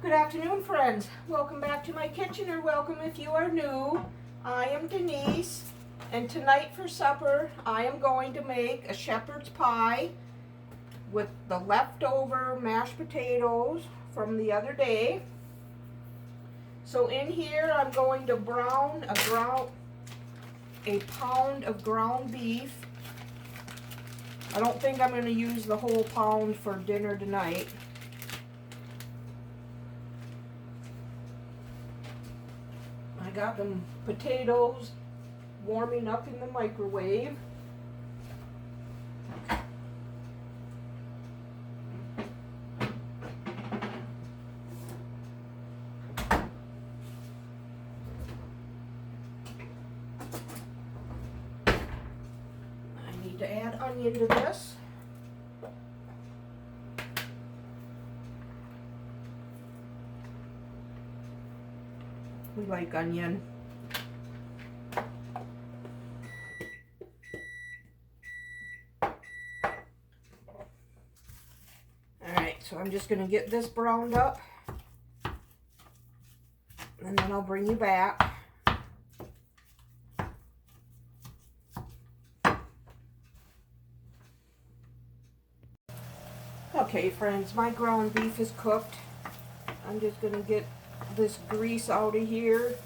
Good afternoon, friends. Welcome back to my kitchen, or welcome if you are new. I am Denise, and tonight for supper I am going to make a shepherd's pie with the leftover mashed potatoes from the other day. So in here I'm going to brown a pound of ground beef. I don't think I'm going to use the whole pound for dinner tonight. I got them potatoes warming up in the microwave. I need to add onion to this. We like onion. Alright, so I'm just going to get this browned up, and then I'll bring you back. Okay, friends, my ground beef is cooked. I'm just going to get this grease out of here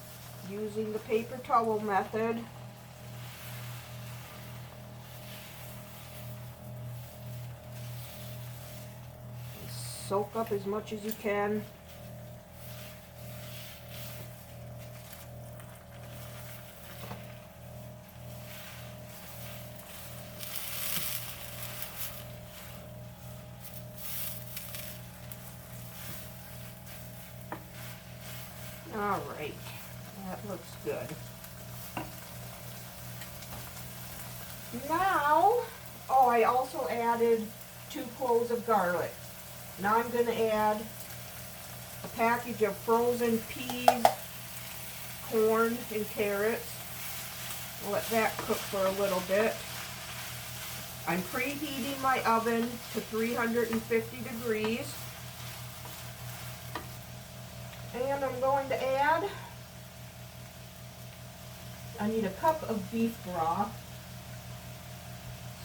using the paper towel method. Soak up as much as you can. All right, that looks good. Now, oh, I also added 2 cloves of garlic. Now I'm going to add a package of frozen peas, corn, and carrots. I'll let that cook for a little bit. I'm preheating my oven to 350 degrees. And I'm going to add, I need a cup of beef broth.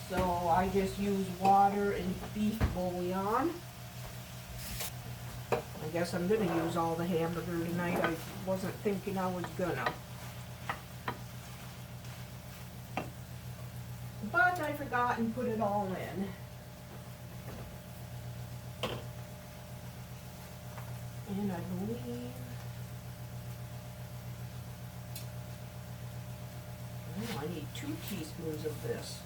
So I just use water and beef bouillon. I guess I'm going to use all the hamburger tonight. I wasn't thinking I was gonna. But I forgot and put it all in. And I believe, oh, I need 2 teaspoons of this.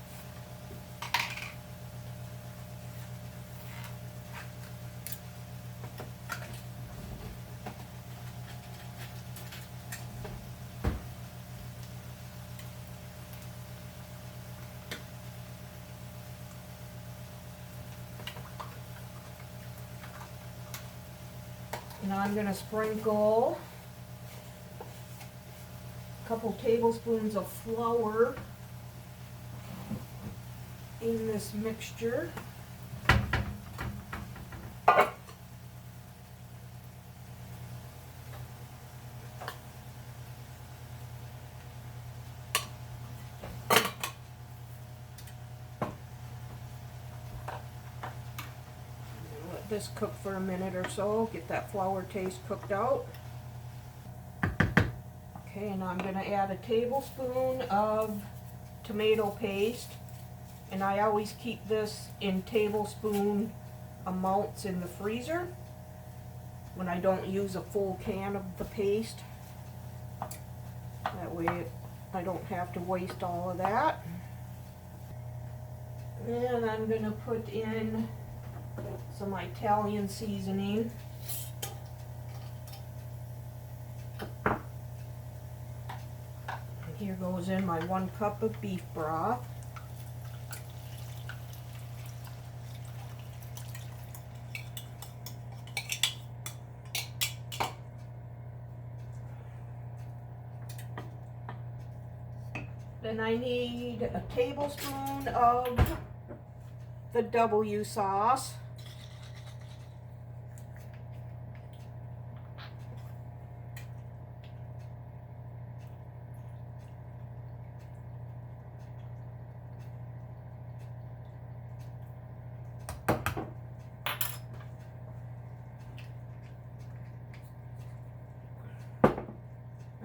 Now I'm going to sprinkle a couple tablespoons of flour in this mixture. This cook for a minute or so, get that flour taste cooked out. Okay, and I'm going to add a tablespoon of tomato paste, and I always keep this in tablespoon amounts in the freezer when I don't use a full can of the paste. That way I don't have to waste all of that. And I'm going to put in some Italian seasoning. And here goes in my 1 cup of beef broth. Then I need a tablespoon of the W sauce.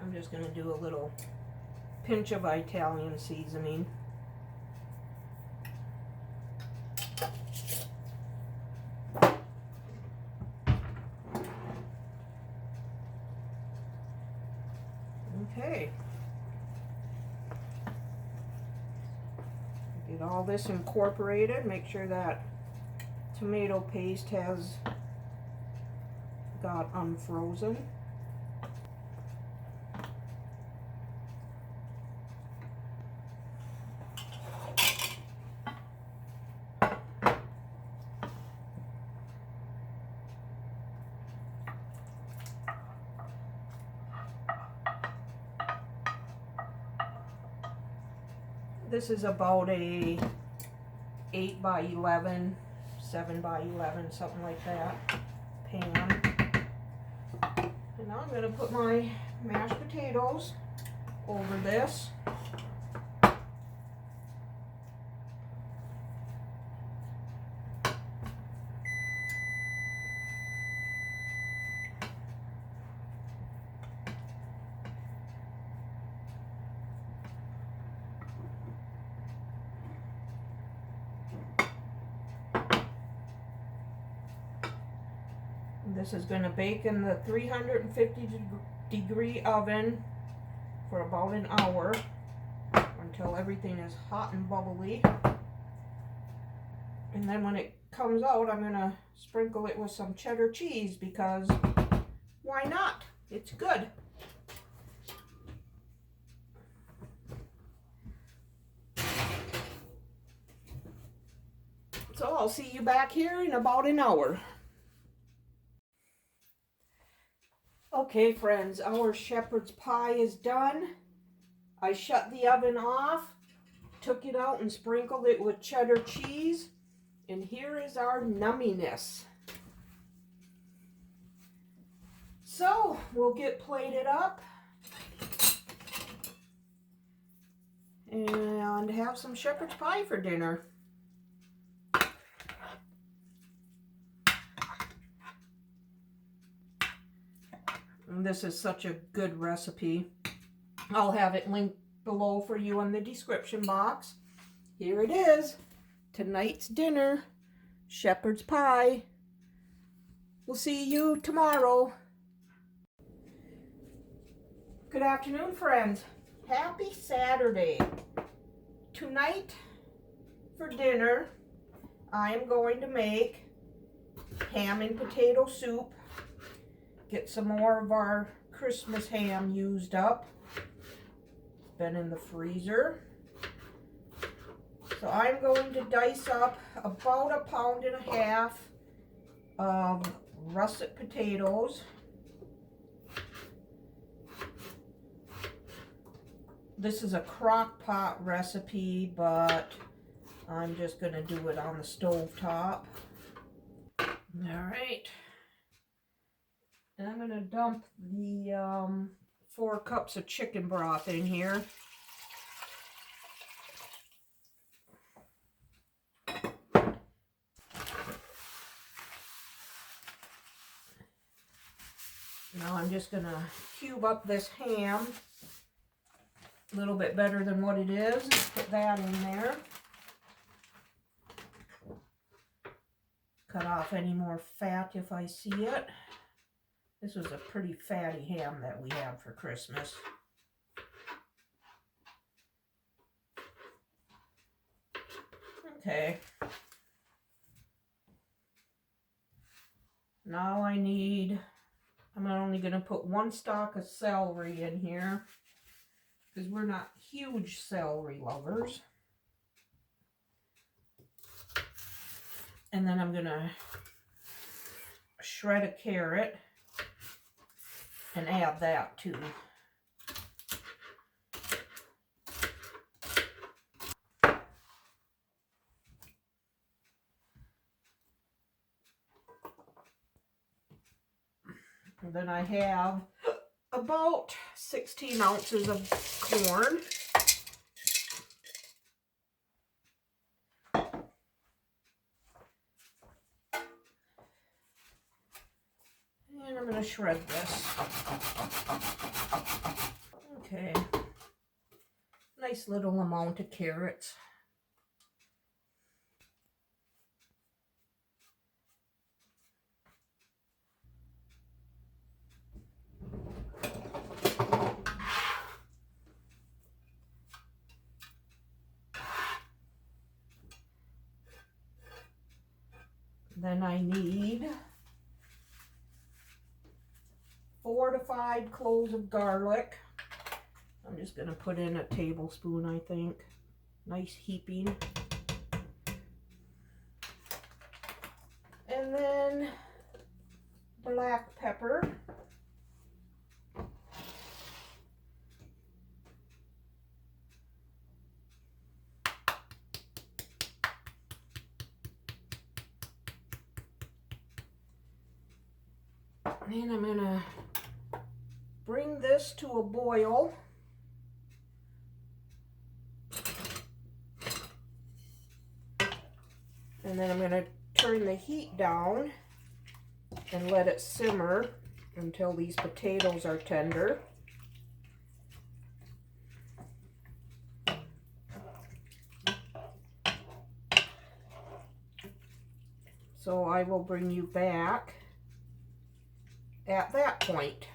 I'm just going to do a little pinch of Italian seasoning. Okay. Get all this incorporated. Make sure that tomato paste has got unfrozen. This is about a 8 by 11, 7 by 11, something like that, pan. And now I'm going to put my mashed potatoes over this. This is going to bake in the 350-degree oven for about an hour until everything is hot and bubbly. And then when it comes out, I'm going to sprinkle it with some cheddar cheese because why not? It's good. So I'll see you back here in about an hour. Okay, friends, our shepherd's pie is done. I shut the oven off, took it out and sprinkled it with cheddar cheese. And here is our numminess. So, we'll get plated up and have some shepherd's pie for dinner. And this is such a good recipe. I'll have it linked below for you in the description box. Here it is. Tonight's dinner, shepherd's pie. We'll see you tomorrow. Good afternoon, friends. Happy Saturday. Tonight for dinner, I am going to make ham and potato soup. Get some more of our Christmas ham used up. It's been in the freezer. So I'm going to dice up about 1.5 pounds of russet potatoes. This is a crock pot recipe, but I'm just going to do it on the stove top. All right. And I'm going to dump the 4 cups of chicken broth in here. Now I'm just going to cube up this ham a little bit better than what it is. Put that in there. Cut off any more fat if I see it. This was a pretty fatty ham that we had for Christmas. Okay. Now I'm only going to put 1 stalk of celery in here because we're not huge celery lovers. And then I'm going to shred a carrot and add that too. And then I have about 16 ounces of corn. And I'm going to shred this. Nice little amount of carrots. Then I need 4 to 5 cloves of garlic. I'm just going to put in a tablespoon, I think. Nice heaping. And then black pepper. And I'm gonna bring this to a boil. And then I'm gonna turn the heat down and let it simmer until these potatoes are tender. So I will bring you back at that point.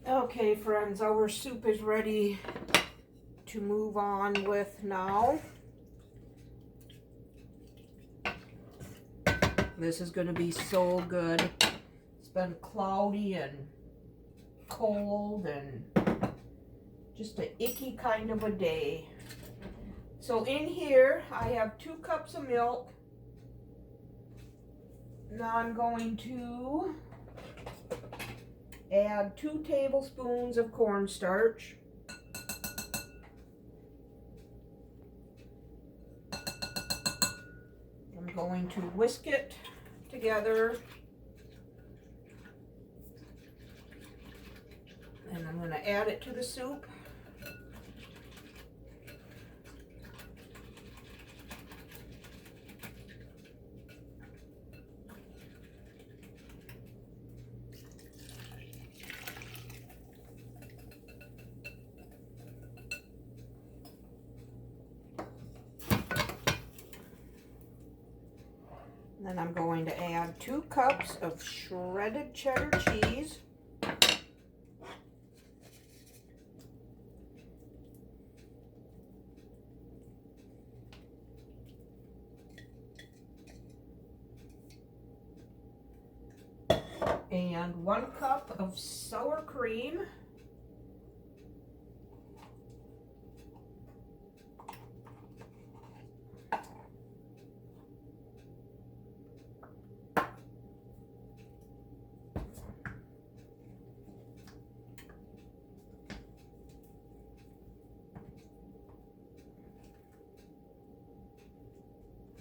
Okay, friends, our soup is ready to move on with now. This is going to be so good. It's been cloudy and cold and just an icky kind of a day. So in here I have 2 cups of milk. Now I'm going to add 2 tablespoons of cornstarch. I'm going to whisk it together. And I'm going to add it to the soup. Then I'm going to add 2 cups of shredded cheddar cheese. And 1 cup of sour cream.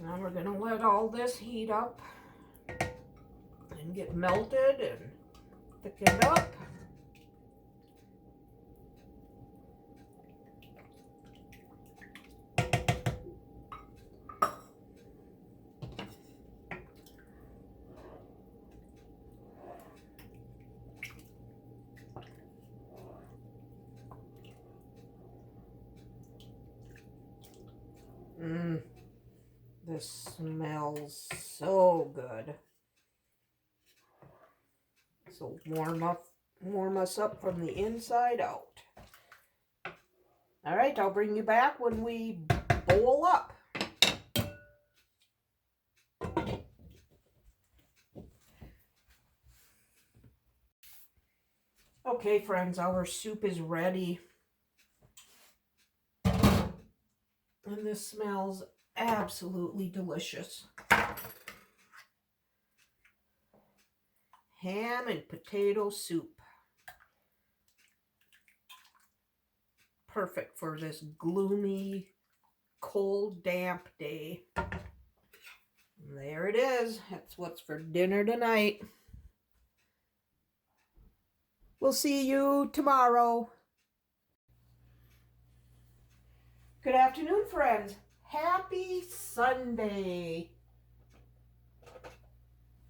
Now we're going to let all this heat up and get melted and thickened up. This smells so good. So warm us up from the inside out. All right, I'll bring you back when we boil up. Okay, friends, our soup is ready. And this smells absolutely delicious. Ham and potato soup. Perfect for this gloomy, cold, damp day. There it is. That's what's for dinner tonight. We'll see you tomorrow. Good afternoon, friends. Happy Sunday.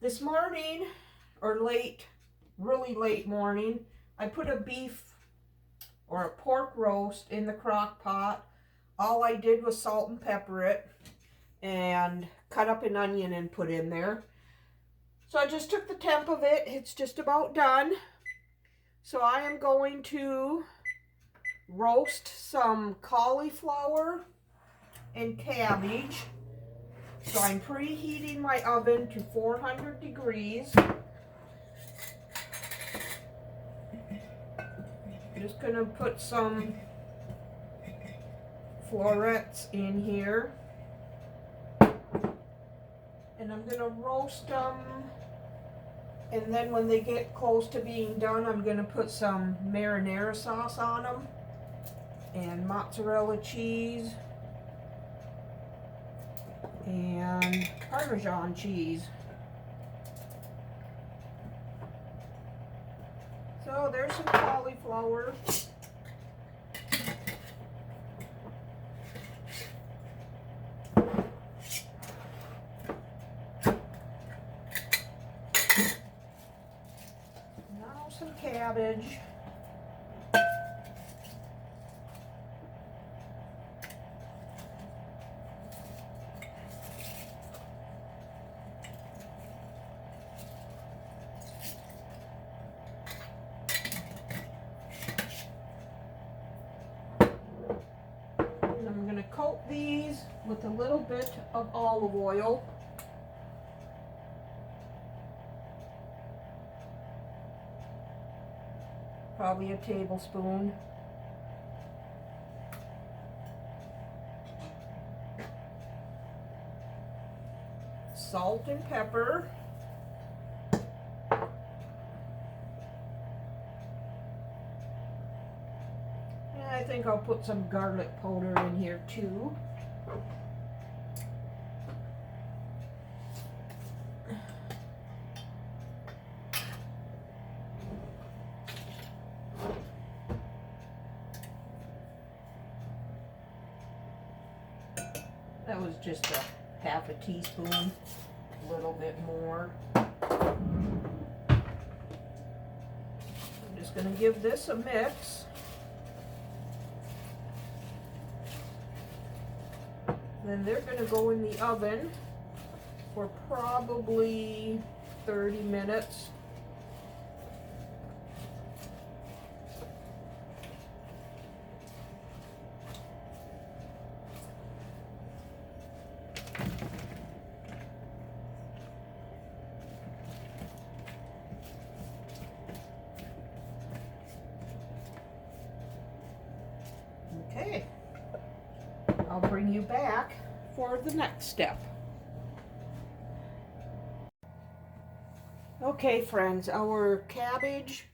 This morning, or late really late morning. I put a beef or a pork roast in the crock pot. All I did was salt and pepper it and cut up an onion and put in there. So I just took the temp of it. It's just about done. So I am going to roast some cauliflower and cabbage. So I'm preheating my oven to 400 degrees. I'm just going to put some florets in here. And I'm going to roast them. And then when they get close to being done, I'm going to put some marinara sauce on them. And mozzarella cheese. And Parmesan cheese. So there's some cauliflower. Now some cabbage. I'm going to coat these with a little bit of olive oil. Probably a tablespoon. Salt and pepper. And I think I'll put some garlic powder in here too. That was just a half a teaspoon, a little bit more. I'm just going to give this a mix. Then they're going to go in the oven for probably 30 minutes. Okay, I'll bring you back for the next step. Okay friends, our cabbage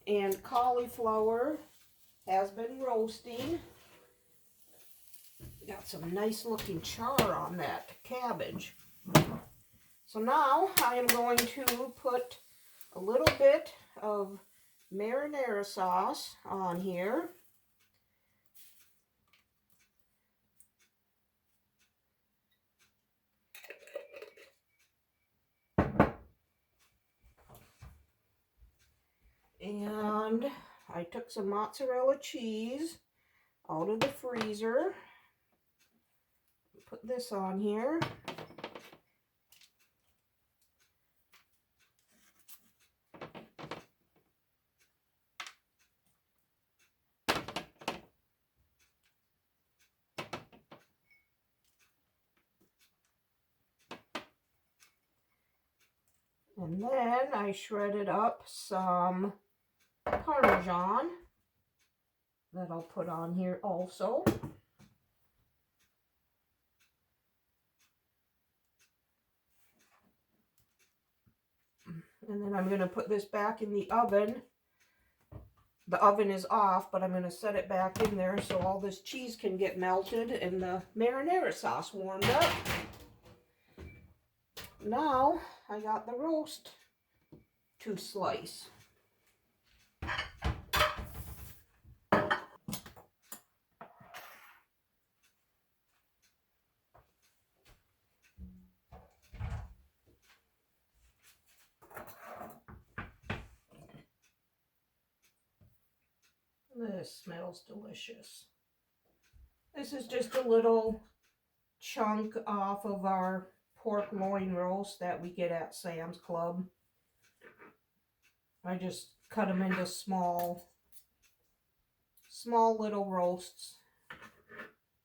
and cauliflower has been roasting. Got some nice looking char on that cabbage. So now I am going to put a little bit of marinara sauce on here. And I took some mozzarella cheese out of the freezer. Put this on here. And then I shredded up some Parmesan that I'll put on here also. And then I'm going to put this back in the oven. The oven is off, but I'm going to set it back in there so all this cheese can get melted and the marinara sauce warmed up. Now I got the roast to slice. this smells delicious. This is just a little chunk off of our pork loin roast that we get at Sam's Club. I just cut them into small little roasts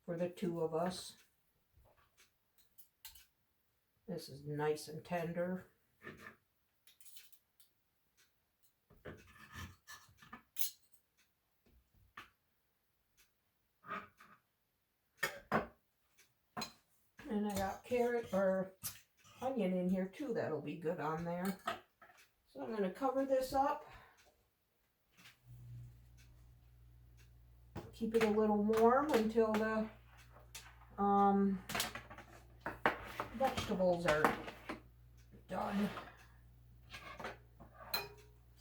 for the two of us. This is nice and tender. And I got carrot or onion in here too. That'll be good on there. So I'm going to cover this up. Keep it a little warm until the vegetables are done.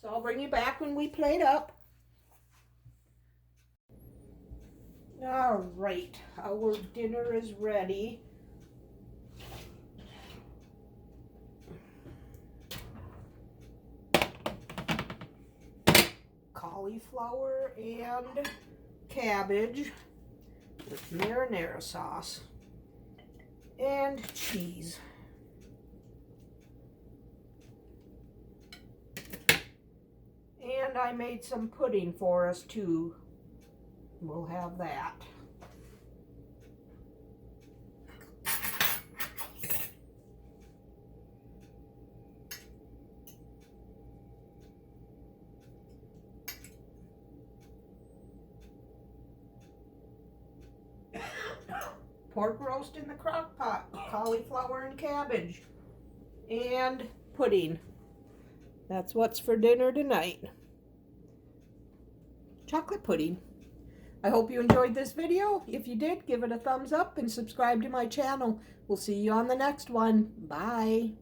So I'll bring you back when we plate up. All right, our dinner is ready. Cauliflower and cabbage with marinara sauce and cheese. And I made some pudding for us too. We'll have that. Pork roast in the crock pot, cauliflower and cabbage, and pudding. That's what's for dinner tonight. Chocolate pudding. I hope you enjoyed this video. If you did, give it a thumbs up and subscribe to my channel. We'll see you on the next one. Bye.